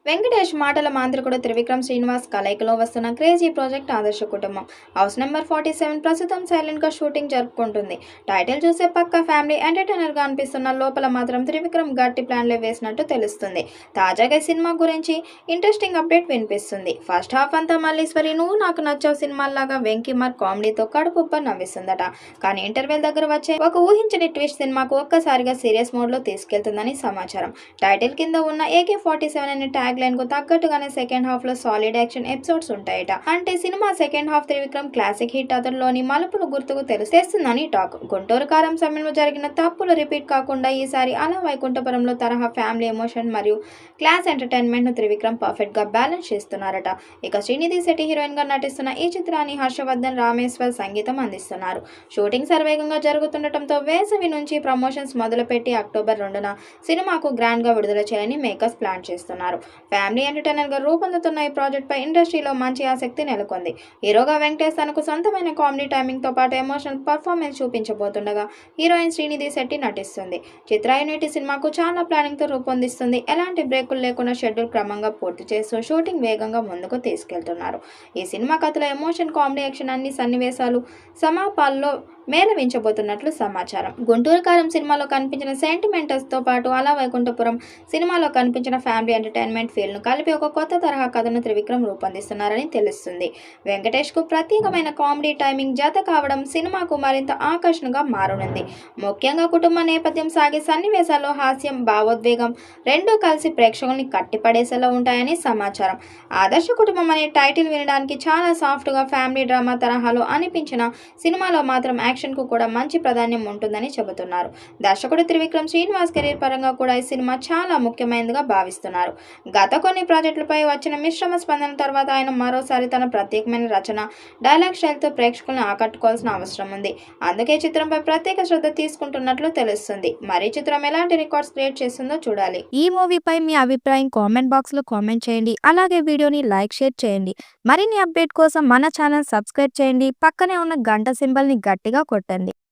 వెంకటేష్ మాటల మాంత్రికుడు త్రివిక్రమ్ శ్రీనివాస్ కలయికలో వస్తున్న క్రేజీ ప్రాజెక్ట్ ఆదర్శ కుటుంబం. హౌస్ నెంబర్ 47 ప్రస్తుతం సైలెంట్ గా షూటింగ్ జరుపుకుంటుంది. టైటిల్ చూసే పక్క ఫ్యామిలీ ఎంటర్టైనర్ గా అనిపిస్తున్న లోపల మాత్రం త్రివిక్రమ్ గట్టి ప్లాన్లే వేసినట్టు తెలుస్తుంది. తాజాగా ఈ సినిమా గురించి ఇంట్రెస్టింగ్ అప్డేట్ వినిపిస్తుంది. ఫస్ట్ హాఫ్ అంతా మల్లీశ్వరి నువ్వు నాకు నచ్చావు సినిమాల్లాగా వెంకిమార్ కామెడీతో కడుపుబ్బ నవ్విస్తుందట. కానీ ఇంటర్వెల్ దగ్గర వచ్చే ఒక ఊహించని ట్విస్ట్ సినిమాకు ఒక్కసారిగా సీరియస్ మోడ్ లో తీసుకెళ్తుందని సమాచారం. టైటిల్ కింద ఉన్న AK-47 అనే ట్యాగ్ లైన్ కు తగ్గట్టుగానే సెకండ్ హాఫ్ లో సాలిడ్ యాక్షన్ ఎపిసోడ్స్ ఉంటాయట. అంటే cinema second half Trivikram classic hit అతడిలోని మలుపులు గుర్తుకు తెస్తుందని టాక్. గుంటూరు కారం సమయంలో జరిగిన తప్పులు రిపీట్ కాకుండా ఈసారి అలా వైకుంఠపురంలో తరహా ఫ్యామిలీ ఎమోషన్ మరియు క్లాస్ ఎంటర్టైన్మెంట్ ను త్రివిక్రమ్ పర్ఫెక్ట్ గా బ్యాలెన్స్ చేస్తున్నారట. ఇక శ్రీనిధి శెట్టి హీరోయిన్ గా నటిస్తున్న ఈ చిత్రాన్ని హర్షవర్ధన్ రామేశ్వర్ సంగీతం అందిస్తున్నారు. షూటింగ్ సర్వేగంగా జరుగుతుండటంతో వేసవి నుంచి ప్రమోషన్స్ మొదలుపెట్టి అక్టోబర్ 2న సినిమాకు గ్రాండ్ గా విడుదల చేయాలని మేకర్స్ ప్లాన్ చేస్తున్నారు. ఫ్యామిలీ ఎంటర్టైనర్ గా రూపొందుతున్న ఈ ప్రాజెక్ట్ పై ఇండస్ట్రీలో మంచి ఆసక్తి నెలకొంది. హీరోగా వెంకటేష్ తనకు సొంతమైన కామెడీ టైమింగ్ తో పాటు ఎమోషనల్ పర్ఫార్మెన్స్ చూపించబోతుండగా హీరోయిన్ శ్రీనిధి శెట్టి నటిస్తుంది. చిత్ర యూనిట్ సినిమాకు చాలా ప్లానింగ్ తో రూపొందిస్తుంది. ఎలాంటి బ్రేకులు లేకుండా షెడ్యూల్ క్రమంగా పూర్తి చేస్తూ షూటింగ్ వేగంగా ముందుకు తీసుకెళ్తున్నారు. ఈ సినిమా కథలో ఎమోషన్, కామెడీ, యాక్షన్ అన్ని సన్నివేశాలు సమాపాల్లో మేళవించబోతున్నట్లు సమాచారం. గుంటూరు కారం సినిమాలో కనిపించిన సెంటిమెంటల్స్ తో పాటు అలా వైకుంఠపురం సినిమాలో కనిపించిన ఫ్యామిలీ ఎంటర్టైన్మెంట్ ఫీల్ ను కలిపి ఒక కొత్త తరహా కథను త్రివిక్రమ్ రూపొందిస్తున్నారని తెలుస్తుంది. వెంకటేష్ కు ప్రత్యేకమైన కామెడీ టైమింగ్ జత కావడం సినిమాకు మరింత ఆకర్షణగా మారనుంది. ముఖ్యంగా కుటుంబ నేపథ్యం సాగే సన్నివేశాల్లో హాస్యం, భావోద్వేగం రెండూ కలిసి ప్రేక్షకుల్ని కట్టిపడేసేలా ఉంటాయని సమాచారం. ఆదర్శ కుటుంబం అనే టైటిల్ వినడానికి చాలా సాఫ్ట్ గా ఫ్యామిలీ డ్రామా తరహాలో అనిపించిన సినిమాలో మాత్రం యాక్షన్ కు కూడా మంచి ప్రాధాన్యం ఉంటుందని చెబుతున్నారు. దర్శకుడు త్రివిక్రమ్ శ్రీనివాస్ కెరీర్ పరంగా కూడా ఈ సినిమా చాలా ముఖ్యమైనదిగా భావిస్తున్నారు. గత కొన్ని ప్రాజెక్టులపై వచ్చిన మిశ్రమ స్పందన తర్వాత ఆయన మరోసారి తన ప్రత్యేకమైన రచన, డైలాగ్ స్టైల్తో ప్రేక్షకులను ఆకట్టుకోవాల్సిన అవసరం ఉంది. అందుకే చిత్రంపై ప్రత్యేక శ్రద్ధ తీసుకుంటున్నట్లు తెలుస్తుంది. మరి చిత్రం ఎలాంటి రికార్డ్స్ క్రియేట్ చేస్తుందో చూడాలి. ఈ మూవీపై మీ అభిప్రాయం కామెంట్ బాక్స్ లో కామెంట్ చేయండి. అలాగే వీడియోని లైక్, షేర్ చేయండి. మరిన్ని అప్డేట్ కోసం మన ఛానల్ సబ్స్క్రైబ్ చేయండి. పక్కనే ఉన్న గంట సింబల్ ని గట్టిగా కొట్టండి.